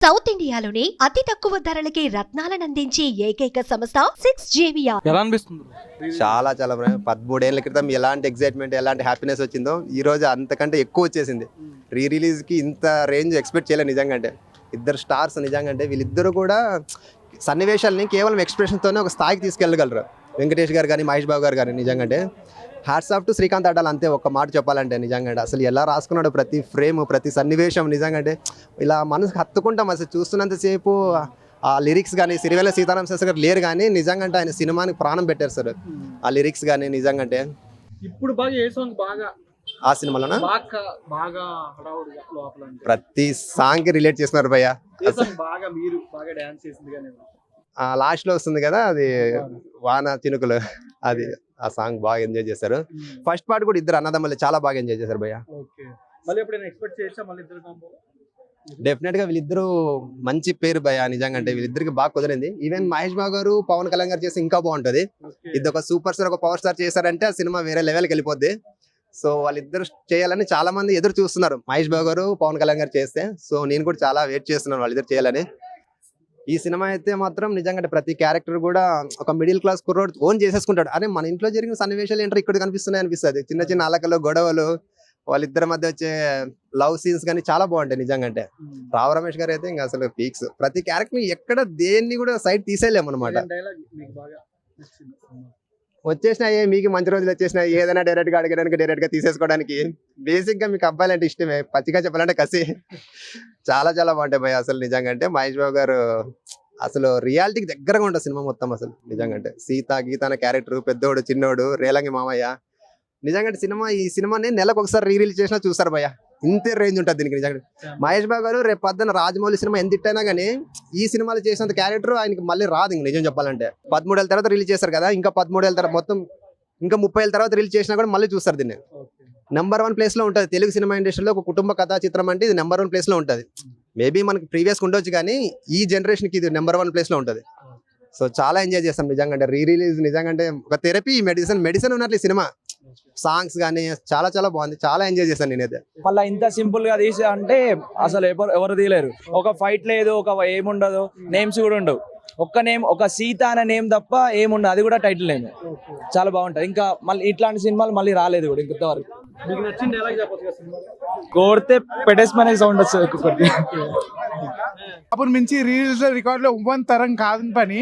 South ఇండియాలోని అతి తక్కువ ధరలకి రత్నాలను అందించే ఏకైక సంస్థ 6JVR. ఎలా అనిపిస్తుంది? చాలా 13 ఏళ్ల క్రితం ఎలాంటి ఎగ్జైట్మెంట్ ఎలాంటి హ్యాపీనెస్ వచ్చిందో ఈ రోజు అంతకంటే ఎక్కువ వచ్చేసింది. రిలీజ్ కి ఇంత రేంజ్ ఎక్స్పెక్ట్ చేయలేదు నిజంగా. అంటే ఇద్దరు స్టార్స్ నిజంగా. అంటే వీళ్ళిద్దరు కూడా సన్నివేశాలని కేవలం ఎక్స్ప్రెషన్తోనే ఒక స్థాయికి తీసుకెళ్ళగలరు. వెంకటేష్ గారు కానీ మహేష్ బాబు గారు కానీ నిజంగా. అంటే హ్యాట్స్ ఆఫ్ టు శ్రీకాంత్ అడ్డాలి అంతే ఒక్క మాట చెప్పాలంటే నిజంగా. అసలు ఎలా రాసుకున్నాడు ప్రతి ఫ్రేమ్ ప్రతి సన్నివేశం నిజంగా. అంటే ఇలా మనసుకు హత్తుకుంటాం అసలు చూస్తున్నంతసేపు. ఆ లిరిక్స్ కానీ సిరివెల్ల సీతారాం శాస్త్రి గారు లేరు కానీ నిజంగా అంటే ఆయన సినిమానికి ప్రాణం పెట్టారు సార్. ఆ లిరిక్స్ కానీ నిజంగా. అంటే ఇప్పుడు బాగా ఏ సాంగ్ బాగా ఆ సినిమాలోనా బాగా హడావుడిగా లోపల అంటే ప్రతి సాంగ్ కి రిలేట్ చేస్తున్నారు భయ్య. ఏ సాంగ్ బాగా మీరు బాగా డాన్స్ చేసింది కానీ లాస్ట్ లో వస్తుంది కదా అది వాన చినుకులు, అది ఆ సాంగ్ బాగా ఎంజాయ్ చేశారు. ఫస్ట్ పార్ట్ కూడా ఇద్దరు అన్నదమ్ములు చాలా బాగా ఎంజాయ్ చేశారు భయ్య. ఓకే, మళ్ళీ ఎప్పుడైనా ఎక్స్పెక్ట్ చేయొచ్చా మళ్ళీ ఇద్దరు కాంబో? డెఫినెట్ గా వీళ్ళిద్దరు మంచి పేరు భయ నిజంగా. అంటే వీళ్ళిద్దరికి బాగా కుదిరింది. ఈవెన్ మహేష్ బాబు గారు పవన్ కళ్యాణ్ గారు చేస్తే ఇంకా బాగుంటది. ఇది ఒక సూపర్ స్టార్ ఒక పవర్ స్టార్ చేశారంటే ఆ సినిమా వేరే లెవెల్కి వెళ్ళిపోద్ది. సో వాళ్ళిద్దరు చేయాలని చాలా మంది ఎదురు చూస్తున్నారు. మహేష్ బాబు గారు పవన్ కళ్యాణ్ గారు చేస్తే సో నేను కూడా చాలా వెయిట్ చేస్తున్నాను వాళ్ళిద్దరు చేయాలని. ఈ సినిమా అయితే మాత్రం నిజంగా ప్రతి క్యారెక్టర్ కూడా ఒక మిడిల్ క్లాస్ కుర్రోడు ఓన్ చేసేసుకుంటాడు. అరే మన ఇంట్లో జరిగిన సన్నివేశాలు ఏంటో ఇక్కడ కనిపిస్తున్నాయి అనిపిస్తుంది. చిన్న చిన్న అలకలు గొడవలు వాళ్ళిద్దరి మధ్య వచ్చే లవ్ సీన్స్ కానీ చాలా బాగుంటాయి నిజంగా. అంటే రావు రమేష్ గారు అయితే ఇంకా అసలు పీక్స్. ప్రతి క్యారెక్టర్ ఎక్కడ దేన్ని కూడా సైడ్ తీసేయలేము అనమాట. వచ్చేసినాయి మీకు మంచి రోజులు వచ్చేసినాయి. ఏదైనా డైరెక్ట్ గా అడగడానికి డైరెక్ట్ గా తీసేసుకోవడానికి బేసిక్ గా మీకు అబ్బాయిలు అంటే ఇష్టమే. పచ్చిగా చెప్పాలంటే కసి. చాలా చాలా బాగుంటాయి భయ అసలు నిజంగా. అంటే మహేష్ బాబు గారు అసలు రియాలిటీకి దగ్గరగా ఉంటుంది సినిమా మొత్తం అసలు నిజంగా. అంటే సీత గీత అనే క్యారెక్టర్, పెద్దోడు చిన్నోడు, రేలంగి మామయ్య నిజంగా. సినిమా ఈ సినిమాని నెలకు ఒకసారి రీరిలీజ్ చేసినా చూస్తారు భయ్య. ఇంతే రేంజ్ ఉంటుంది దీనికి నిజంగా. మహేష్ బాబు గారు రేపు పొద్దున రాజమౌళి సినిమా ఎంత ఇట్టైనా కానీ ఈ సినిమాలో చేసినంత క్యారెక్టర్ ఆయనకి మళ్ళీ రాదు ఇంక నిజం చెప్పాలంటే. 13 ఏళ్ళ తర్వాత రిలీజ్ చేస్తారు కదా, ఇంకా 13 ఏళ్ళ తర్వాత మొత్తం ఇంకా 30 ఏళ్ళ తర్వాత రిలీజ్ చేసినా కూడా మళ్ళీ చూస్తారు దీన్ని. నెంబర్ 1 ప్లేస్ లో ఉంటుంది తెలుగు సినిమా ఇండస్ట్రీలో. ఒక కుటుంబ కథా చిత్రం అంటే ఇది నెంబర్ 1 ప్లేస్ లో ఉంటుంది. మేబీ మనకి ప్రీవియస్ ఉండొచ్చు కానీ ఈ జనరేషన్ కి ఇది నెంబర్ 1 ప్లేస్ లో ఉంటుంది. సో చాలా ఎంజాయ్ చేస్తాం నిజంగా. అంటే రిలీజ్ నిజంగా అంటే ఒక థెరపీ, మెడిసిన్ ఉన్నట్లు ఈ సినిమా. సాంగ్స్ కానీ చాలా చాలా బాగుంది. చాలా ఎంజాయ్ చేశాను నేనైతే. మళ్ళీ ఇంత సింపుల్ గా తీసా అంటే అసలు ఎవరు తీయలేరు. ఒక ఫైట్ లేదు, ఒక ఏముండదు, నేమ్స్ కూడా ఉండవు. ఒక్క నేమ్, ఒక సీత అనే నేమ్ తప్ప ఏముండదు. అది కూడా టైటిల్ నేమ్. చాలా బాగుంటది. ఇంకా మళ్ళీ ఇట్లాంటి సినిమాలు మళ్ళీ రాలేదు కూడా ఇంతవరకు. మీకు నచ్చిన డైలాగ్ చెప్పొచ్చు కదా సినిమా? కోడితే పెట్టేసుకునే సౌండ్ వస్తుంది ఒక్కొక్కటి. అప్పుడు మించి రీల్స్ రికార్డులో తరం కాదని పని.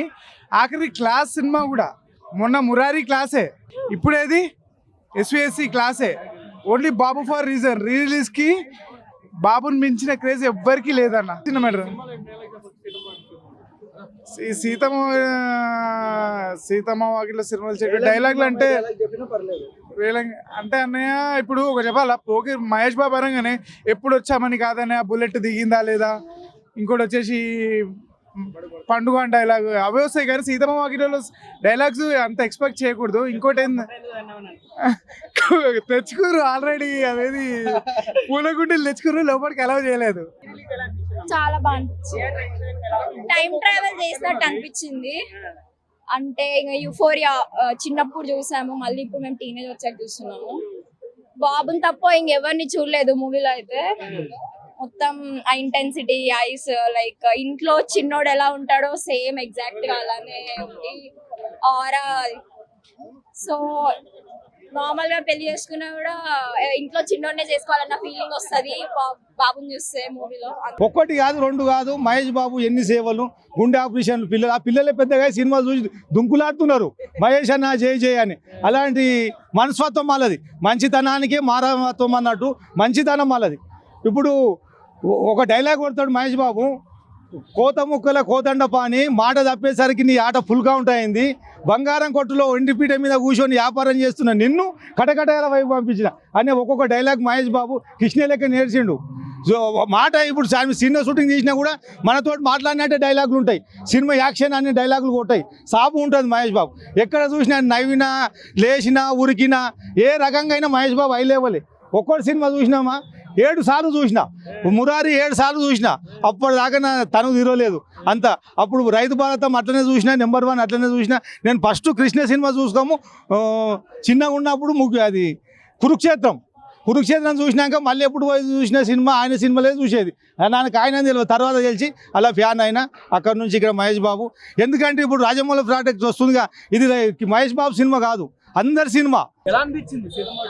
ఆఖరి క్లాస్ సినిమా కూడా మొన్న మురారి క్లాసే, ఇప్పుడేది SVSC క్లాసే. Only Babu for reason. Release కి బాబుని మించిన క్రేజ్ ఎవ్వరికి లేదన్న. సీతమ్మ వాకిట్లో సినిమాలు చెప్పే డైలాగులు అంటే అంటే అన్నయ్య ఇప్పుడు ఒక చెప్పాలా. ఓకే మహేష్ బాబు అనగానే ఎప్పుడు వచ్చామని కాదన్నయ్య, బుల్లెట్ దిగిందా లేదా, ఇంకోటి వచ్చేసి పండుగ డైలాగ్ అవే వస్తాయి కానీ సీతమ్మ వాకిట్లో డైలాగ్స్ అంత ఎక్స్పెక్ట్ చేయకూడదు. ఇంకోటి ఏంది తెచ్చుకురు ఆల్రెడీ, అదేది పూలగుండీలు తెచ్చుకురు, లోపలికి అలౌ చేయలేదు. చాలా బాగా టైం ట్రావెల్ చేసినట్టు అనిపించింది. అంటే ఇంకా యూఫోరియా చిన్నప్పుడు చూసాము, మళ్ళీ ఇప్పుడు మేము టీనేజ్ వచ్చాక చూస్తున్నాము. బాబుని తప్ప ఇంకెవరిని చూడలేదు మూవీలో అయితే. మొత్తం ఆ ఇంటెన్సిటీ, ఐస్, లైక్ ఇంట్లో చిన్నోడు ఎలా ఉంటాడో సేమ్ ఎగ్జాక్ట్ గా అలానే ఉంది ఆరా. సో నార్మల్ గా పెళ్లి చేసుకున్నా కూడా ఇంట్లో చిన్నోడనే చేసుకోవాలన్న ఫీలింగ్ వస్తుంది బాబుని చూస్తే మూవీలో. ఒక్కటి కాదు, 2 కాదు, మహేష్ బాబు ఎన్ని సేవలు, గుండె ఆపరేషన్లు. ఆ పిల్లలే పెద్దగా సినిమా చూసి దుంకులాడుతున్నారు మహేష్ అన్న జై జై అని. అలాంటి మనస్తత్వం వాళ్ళది. మంచితనానికే మానవత్వం అన్నట్టు మంచితనం వాళ్ళది. ఇప్పుడు ఒక డైలాగ్ కొడతాడు మహేష్ బాబు, కోత ముక్కల కోతండ పాని మాట తప్పేసరికి నీ ఆట ఫుల్గా ఉంటాయింది. బంగారం కొట్టులో ఎండిపీట మీద కూర్చొని వ్యాపారం చేస్తున్న నిన్ను కటకటాల వైపు పంపించిన అనే ఒక్కొక్క డైలాగ్ మహేష్ బాబు కృష్ణ లెక్క నేర్చిండు. సో మాట ఇప్పుడు సినిమా షూటింగ్ చేసినా కూడా మనతో మాట్లాడినట్టే డైలాగులు ఉంటాయి. సినిమా యాక్షన్ అనే డైలాగులు కొట్టాయి. సాపు ఉంటుంది మహేష్ బాబు. ఎక్కడ చూసినా నవ్వినా, లేచినా, ఉరికినా, ఏ రకంగా అయినా మహేష్ బాబు హై లెవెలే. ఒక్కటి సినిమా చూసినామా 7 సార్లు చూసిన, మురారి 7 సార్లు చూసిన. అప్పటిదాకా తను తీరలేదు అంత. అప్పుడు రైతు భారతం అట్లనే చూసిన, నెంబర్ 1 అట్లనే చూసిన. నేను ఫస్ట్ కృష్ణ సినిమా చూసుకోము చిన్నగా ఉన్నప్పుడు అది కురుక్షేత్రం. కురుక్షేత్రం చూసినాక మళ్ళీ ఎప్పుడు పోయి చూసిన సినిమా ఆయన సినిమాలే చూసేది. నాకు ఆయన తెలియదు, తర్వాత తెలిసి అలా ఫ్యాన్ అయినా అక్కడ నుంచి ఇక్కడ మహేష్ బాబు. ఎందుకంటే ఇప్పుడు రాజమౌళి ప్రాజెక్ట్ వస్తుందిగా, ఇది మహేష్ బాబు సినిమా కాదు, అందరి సినిమా. ఎలా అనిపించింది సినిమా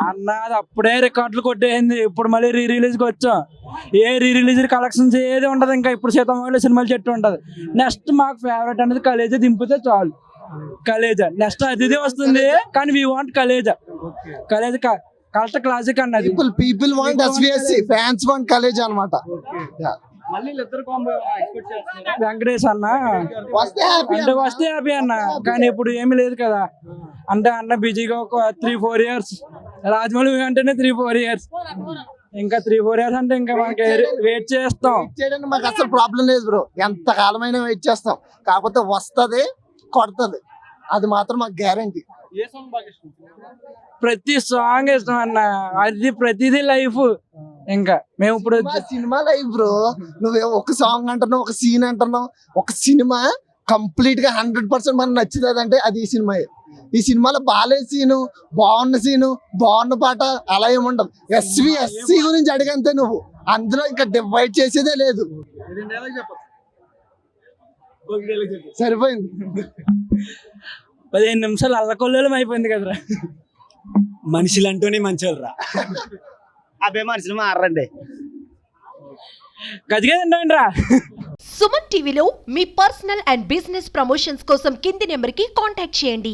అన్న అది అప్పుడే రికార్డులు కొట్టేసింది. ఇప్పుడు మళ్ళీ రీ రిలీజ్కి వచ్చాం. ఏ రీ రిలీజ్ కలెక్షన్స్ ఏది ఉండదు. ఇంకా ఇప్పుడు సీతమ్మవాళ్ళ సినిమాలు చెట్టు ఉంటుంది. నెక్స్ట్ మాకు ఫేవరెట్ అనేది కలేజా దింపితే చాలు. కలేజా నెక్స్ట్ అతిథి వస్తుంది, కానీ we want Khaleja. Khaleja correct classic అన్నది. People want SVSC, fans want Khaleja అన్నమాట. మళ్ళీ ఇద్దరు కాంబో ఎక్స్పెక్ట్ చేస్తున్నారు. వెంకటేష్ అన్న వస్తే happy అంటే వస్తే హ్యాపీ అన్న, కానీ ఇప్పుడు ఏమీ లేదు కదా. అంటే అన్న బిజీగా ఒక 3-4 years, రాజమౌళి అంటేనే 3-4 years, ఇంకా 3-4 years అంటే ఇంకా మనకి వెయిట్ చేస్తాం. చేయడానికి మాకు అసలు ప్రాబ్లం లేదు బ్రో, ఎంత కాలమైనా వెయిట్ చేస్తాం. కాకపోతే వస్తుంది, కొడుతుంది, అది మాత్రం మాకు గ్యారంటీ. ఏ సాంగ్ బాగా ఇష్టం? ప్రతి సాంగ్ ఇష్టం అన్న, అది ప్రతిదీ లైఫ్. ఇంకా మేము ఇప్పుడు సినిమా లైఫ్ బ్రో. నువ్వు ఒక సాంగ్ అంటున్నావు, ఒక సీన్ అంటున్నావు. ఒక సినిమా కంప్లీట్ గా 100% మనకు నచ్చుతుంది అంటే అది ఈ సినిమా. ఈ సినిమాలో బాగాలేదు సీను, బాగున్న సీను, బాగున్న పాట అలా ఏముండదు. ఎస్సి గురించి అడిగంతే నువ్వు, అందులో ఇంకా డివైడ్ చేసేదే లేదు. సరిపోయింది. 15 నిమిషాలు అల్లకొల్లేలం అయిపోయింది కదరా. మనుషులంటూనే మంచోళ్ళరా, అబ్బే మనుషులు మారండి. గదిగా తింటాండ్రా. సుమన్ టీవీలో మీ పర్సనల్ అండ్ బిజినెస్ ప్రమోషన్స్ కోసం కింది నెంబర్కి కాంటాక్ట్ చేయండి.